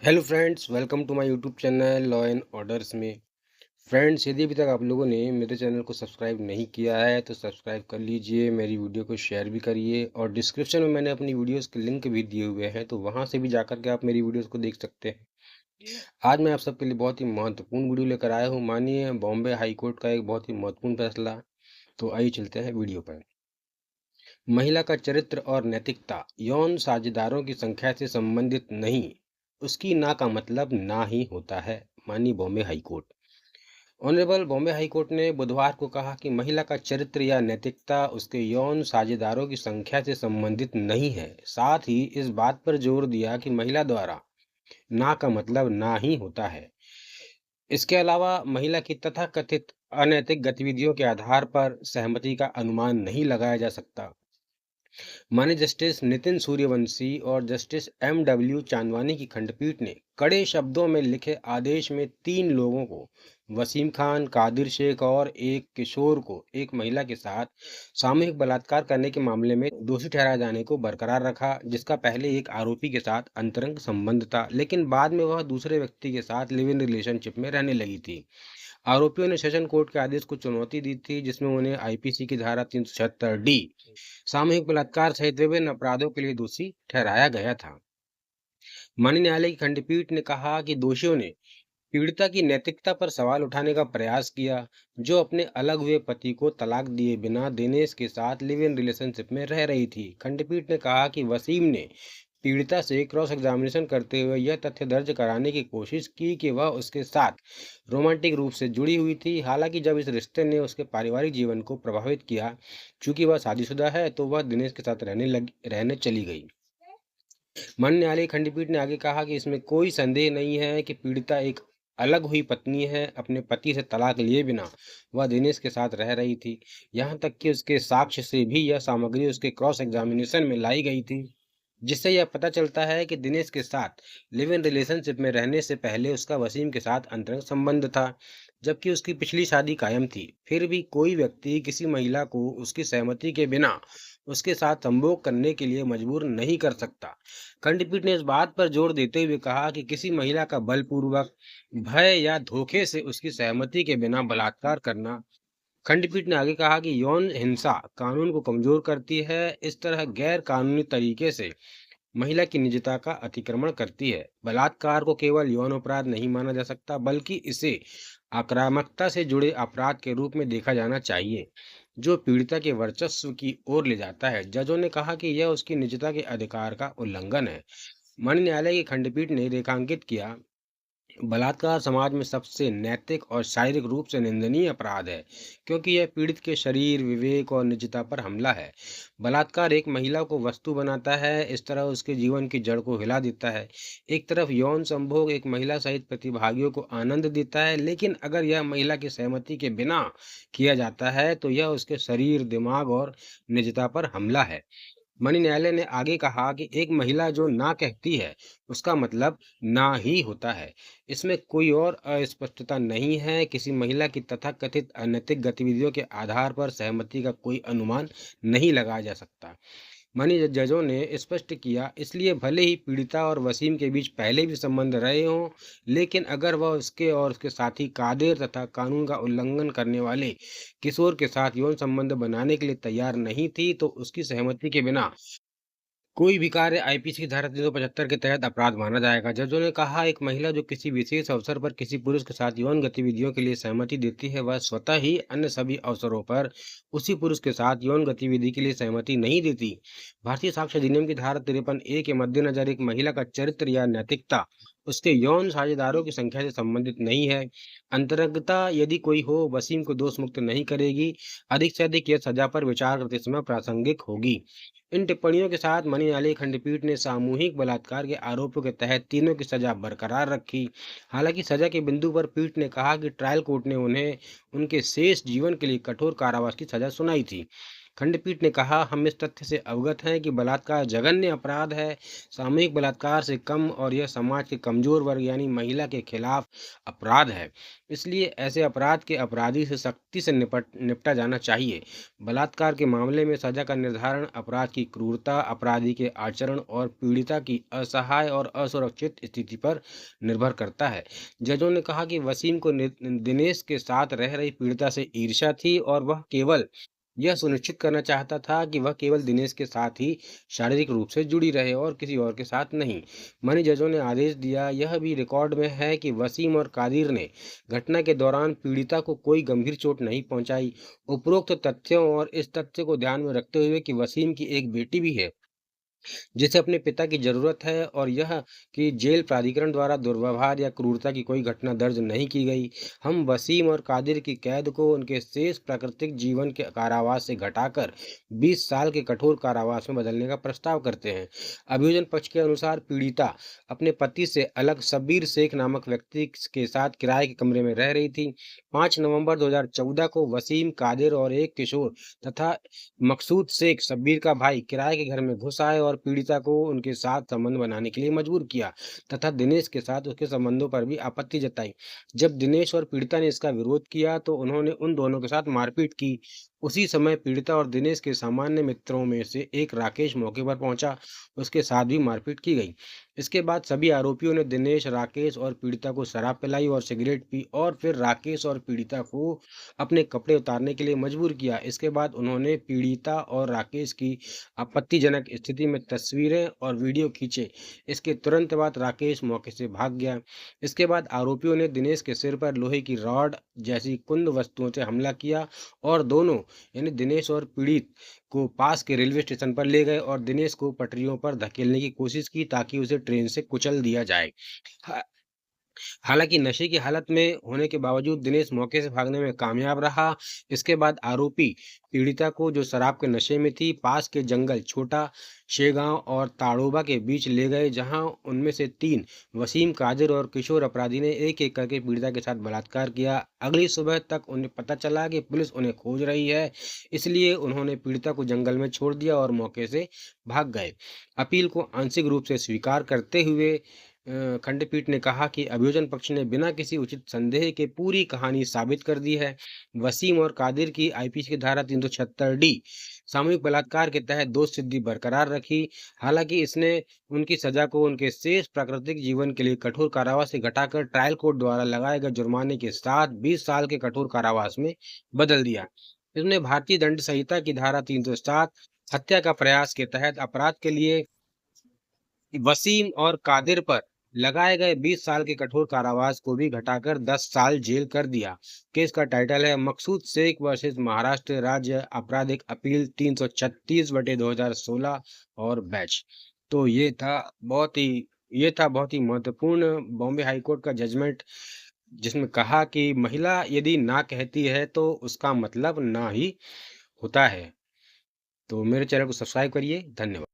Hello friends, welcome to my YouTube channel law and orders में। Friends, यदि अभी तक आप लोगों ने मेरे चैनल को सब्सक्राइब नहीं किया है तो सब्सक्राइब कर लीजिए, मेरी वीडियो को शेयर भी करिए और डिस्क्रिप्शन में मैंने अपनी वीडियोस के लिंक भी दिए हुए हैं, तो वहां से भी जाकर के आप मेरी वीडियोस को देख सकते हैं। आज मैं आप सबके लिए बहुत ही महत्वपूर्ण वीडियो लेकर आया हूँ। मानिए बॉम्बे हाई कोर्ट का एक बहुत ही महत्वपूर्ण फैसला। तो आइए चलते हैं वीडियो पर। महिला का चरित्र और नैतिकता यौन साझेदारों की संख्या से संबंधित नहीं, उसकी ना का मतलब ना ही होता है। मानी Bombay high court. Honourable Bombay high court ने बुधवार को कहा कि महिला का चरित्र या नैतिकता उसके यौन साझेदारों की संख्या से संबंधित नहीं है। साथ ही इस बात पर जोर दिया कि महिला द्वारा ना का मतलब ना ही होता है। इसके अलावा महिला की तथाकथित अनैतिक गतिविधियों के आधार पर सहमति का अनुमान नहीं लगाया जा सकता। माने जस्टिस नितिन सूर्यवंशी और जस्टिस एम.डब्ल्यू. चांदवानी की खंडपीठ ने कड़े शब्दों में लिखे आदेश में 3 लोगों को, वसीम खान, कादिर शेख और एक किशोर को एक महिला के साथ सामूहिक बलात्कार करने के मामले में दोषी ठहराए जाने को बरकरार रखा, जिसका पहले एक आरोपी के साथ अंतरंग संबंध था, लेकिन बाद में वह दूसरे व्यक्ति के साथ लिव इन रिलेशनशिप में रहने लगी थी। आरोपियों ने सेशन कोर्ट के आदेश को चुनौती दी थी, जिसमें उन्हें आईपीसी की धारा 376 डी सामूहिक बलात्कार सहित विभिन्न अपराधों के लिए दोषी ठहराया गया था। माननीय न्यायालय की खंडपीठ ने कहा कि दोषियों ने पीड़िता की नैतिकता पर सवाल उठाने का प्रयास किया, जो अपने अलग हुए पति को तलाक दिए बिना दिनेश के साथ लिव इन रिलेशनशिप में रह रही थी। खंडपीठ ने कहा कि वसीम ने पीड़िता से क्रॉस एग्जामिनेशन करते हुए यह तथ्य दर्ज कराने की कोशिश की कि वह उसके साथ रोमांटिक रूप से जुड़ी हुई थी। हालांकि जब इस रिश्ते ने उसके पारिवारिक जीवन को प्रभावित किया, चूंकि वह शादीशुदा है, तो वह दिनेश के साथ रहने चली गई। माननीय न्यायालय की खंडपीठ ने आगे कहा कि इसमें कोई संदेह नहीं है कि पीड़िता एक अलग हुई पत्नी है। अपने पति से तलाक लिए बिना वह दिनेश के साथ रह रही थी। यहाँ तक कि उसके साक्ष्य से भी यह सामग्री उसके क्रॉस एग्जामिनेशन में लाई गई थी, जिससे यह पता चलता है कि दिनेश के साथ लिव इन रिलेशनशिप में रहने से पहले उसका वसीम के साथ अंतरंग संबंध था, जबकि उसकी पिछली शादी कायम थी। फिर भी कोई व्यक्ति किसी महिला को उसकी सहमति के बिना उसके साथ संभोग करने के लिए मजबूर नहीं कर सकता। खंडपीठ ने इस बात पर जोर देते हुए कहा कि किसी महिला का बलपूर्वक, भय या धोखे से उसकी सहमति के बिना बलात्कार करना। खंडपीठ ने आगे कहा कि यौन हिंसा कानून को कमजोर करती है। इस तरह गैर कानूनी तरीके से महिला की निजता का अतिक्रमण करती है। बलात्कार को केवल यौन अपराध नहीं माना जा सकता, बल्कि इसे आक्रामकता से जुड़े अपराध के रूप में देखा जाना चाहिए, जो पीड़िता के वर्चस्व की ओर ले जाता है। जजों ने कहा कि यह उसकी निजता के अधिकार का उल्लंघन है। माननीय न्यायालय की खंडपीठ ने रेखांकित किया, बलात्कार समाज में सबसे नैतिक और शारीरिक रूप से निंदनीय अपराध है, क्योंकि यह पीड़ित के शरीर, विवेक और निजता पर हमला है। बलात्कार एक महिला को वस्तु बनाता है, इस तरह उसके जीवन की जड़ को हिला देता है। एक तरफ यौन संभोग एक महिला सहित प्रतिभागियों को आनंद देता है, लेकिन अगर यह महिला की सहमति के बिना किया जाता है, तो यह उसके शरीर, दिमाग और निजता पर हमला है। माननीय न्यायालय ने आगे कहा कि एक महिला जो ना कहती है, उसका मतलब ना ही होता है। इसमें कोई और अस्पष्टता नहीं है। किसी महिला की तथाकथित अनैतिक गतिविधियों के आधार पर सहमति का कोई अनुमान नहीं लगाया जा सकता। माननीय जजों ने स्पष्ट किया, इसलिए भले ही पीड़िता और वसीम के बीच पहले भी संबंध रहे हों, लेकिन अगर वह उसके और उसके साथी कादिर तथा कानून का उल्लंघन करने वाले किशोर के साथ यौन संबंध बनाने के लिए तैयार नहीं थी, तो उसकी सहमति के बिना कोई भी कार्य आईपीसी की धारा 375 के तहत अपराध माना जाएगा। जजों ने कहा, एक महिला जो किसी विशेष अवसर पर किसी पुरुष के साथ यौन गतिविधियों के लिए सहमति देती है, वह स्वतः ही अन्य सभी अवसरों पर उसी पुरुष के साथ यौन गतिविधि के लिए सहमति नहीं देती। भारतीय साक्ष्य अधिनियम की धारा 53 ए के मद्देनजर एक महिला का चरित्र या नैतिकता उसके यौन साझेदारों की संख्या से संबंधित नहीं है। अंतरंगता यदि कोई हो, वसीम को दोष मुक्त नहीं करेगी। अधिक से अधिक यह सजा पर विचार करते समय प्रासंगिक होगी। इन टिप्पणियों के साथ माननीय न्यायालयीय खंडपीठ ने सामूहिक बलात्कार के आरोपों के तहत तीनों की सजा बरकरार रखी। हालांकि सजा के बिंदु पर पीठ ने कहा कि ट्रायल कोर्ट ने उन्हें उनके शेष जीवन के लिए कठोर कारावास की सजा सुनाई थी। खंडपीठ ने कहा, हम इस तथ्य से अवगत हैं कि बलात्कार जघन्य अपराध है, सामूहिक बलात्कार से कम, और यह समाज के कमजोर वर्ग यानी महिला के खिलाफ अपराध है। इसलिए ऐसे अपराध के अपराधी से सख्ती से निपटा जाना चाहिए। बलात्कार के मामले में सजा का निर्धारण अपराध की क्रूरता, अपराधी के आचरण और पीड़िता की असहाय और असुरक्षित स्थिति पर निर्भर करता है। जजों ने कहा कि वसीम को दिनेश के साथ रह रही पीड़िता से ईर्ष्या थी और वह केवल यह सुनिश्चित करना चाहता था कि वह केवल दिनेश के साथ ही शारीरिक रूप से जुड़ी रहे और किसी और के साथ नहीं। मनी जजों ने आदेश दिया, यह भी रिकॉर्ड में है कि वसीम और कादिर ने घटना के दौरान पीड़िता को कोई गंभीर चोट नहीं पहुंचाई। उपरोक्त तथ्यों और इस तथ्य को ध्यान में रखते हुए कि वसीम की एक बेटी भी है जिसे अपने पिता की जरूरत है, और यह कि जेल प्राधिकरण द्वारा दुर्व्यवहार या क्रूरता की कोई घटना दर्ज नहीं की गई, हम वसीम और कादिर की कैद को उनके शेष प्राकृतिक जीवन के कारावास से घटाकर 20 साल के कठोर कारावास में बदलने का प्रस्ताव करते हैं। अभियोजन पक्ष के अनुसार पीड़िता अपने पति से अलग शब्बीर शेख नामक व्यक्ति के साथ किराए के कमरे में रह रही थी। 5 नवंबर 2014 को वसीम, कादिर और एक किशोर तथा मकसूद शेख शब्बीर का भाई किराए के घर में घुस आए और पीड़िता को उनके साथ संबंध बनाने के लिए मजबूर किया तथा दिनेश के साथ उसके संबंधों पर भी आपत्ति जताई। जब दिनेश और पीड़िता ने इसका विरोध किया तो उन्होंने उन दोनों के साथ मारपीट की। उसी समय पीड़िता और दिनेश के सामान्य मित्रों में से एक राकेश मौके पर पहुंचा, उसके साथ भी मारपीट की गई। इसके बाद सभी आरोपियों ने दिनेश, राकेश और पीड़िता को शराब पिलाई और सिगरेट पी और फिर राकेश और पीड़िता को अपने कपड़े उतारने के लिए मजबूर किया। इसके बाद उन्होंने पीड़िता और राकेश की आपत्तिजनक स्थिति में तस्वीरें और वीडियो खींचे। इसके तुरंत बाद राकेश मौके से भाग गया। इसके बाद आरोपियों ने दिनेश के सिर पर लोहे की रॉड जैसी कुंद वस्तुओं से हमला किया और दोनों यानी दिनेश और पीड़ित को पास के रेलवे स्टेशन पर ले गए और दिनेश को पटरियों पर धकेलने की कोशिश की ताकि उसे ट्रेन से कुचल दिया जाए। हालांकि नशे की हालत में होने के बावजूद दिनेश मौके से भागने में कामयाब रहा। इसके बाद आरोपी पीड़िता को, जो शराब के नशे में थी, पास के जंगल छोटा शेगांव और ताड़ोबा के बीच ले गए, जहां उनमें से 3 वसीम, कादिर और किशोर अपराधी ने एक एक करके पीड़िता के साथ बलात्कार किया। अगली सुबह तक उन्हें पता चला कि पुलिस उन्हें खोज रही है, इसलिए उन्होंने पीड़िता को जंगल में छोड़ दिया और मौके से भाग गए। अपील को आंशिक रूप से स्वीकार करते हुए खंडपीठ ने कहा कि अभियोजन पक्ष ने बिना किसी उचित संदेह के पूरी कहानी साबित कर दी है। वसीम और कादिर की आईपीसी की धारा 376 डी सामूहिक बलात्कार के तहत दोष सिद्धि बरकरार रखी। हालांकि इसने उनकी सजा को उनके शेष प्राकृतिक जीवन के लिए कठोर कारावास से घटाकर ट्रायल कोर्ट द्वारा लगाए गए जुर्माने के साथ 20 साल के कठोर कारावास में बदल दिया। इसने भारतीय दंड संहिता की धारा 307 हत्या का प्रयास के तहत अपराध के लिए वसीम और कादिर पर लगाए गए 20 साल के कठोर कारावास को भी घटाकर 10 साल जेल कर दिया। केस का टाइटल है मकसूद शेख वर्सेस महाराष्ट्र राज्य आपराधिक अपील 336/2016 और बैच। तो ये था बहुत ही महत्वपूर्ण बॉम्बे हाई कोर्ट का जजमेंट, जिसमें कहा कि महिला यदि ना कहती है तो उसका मतलब ना ही होता है। तो मेरे चैनल को सब्सक्राइब करिए। धन्यवाद।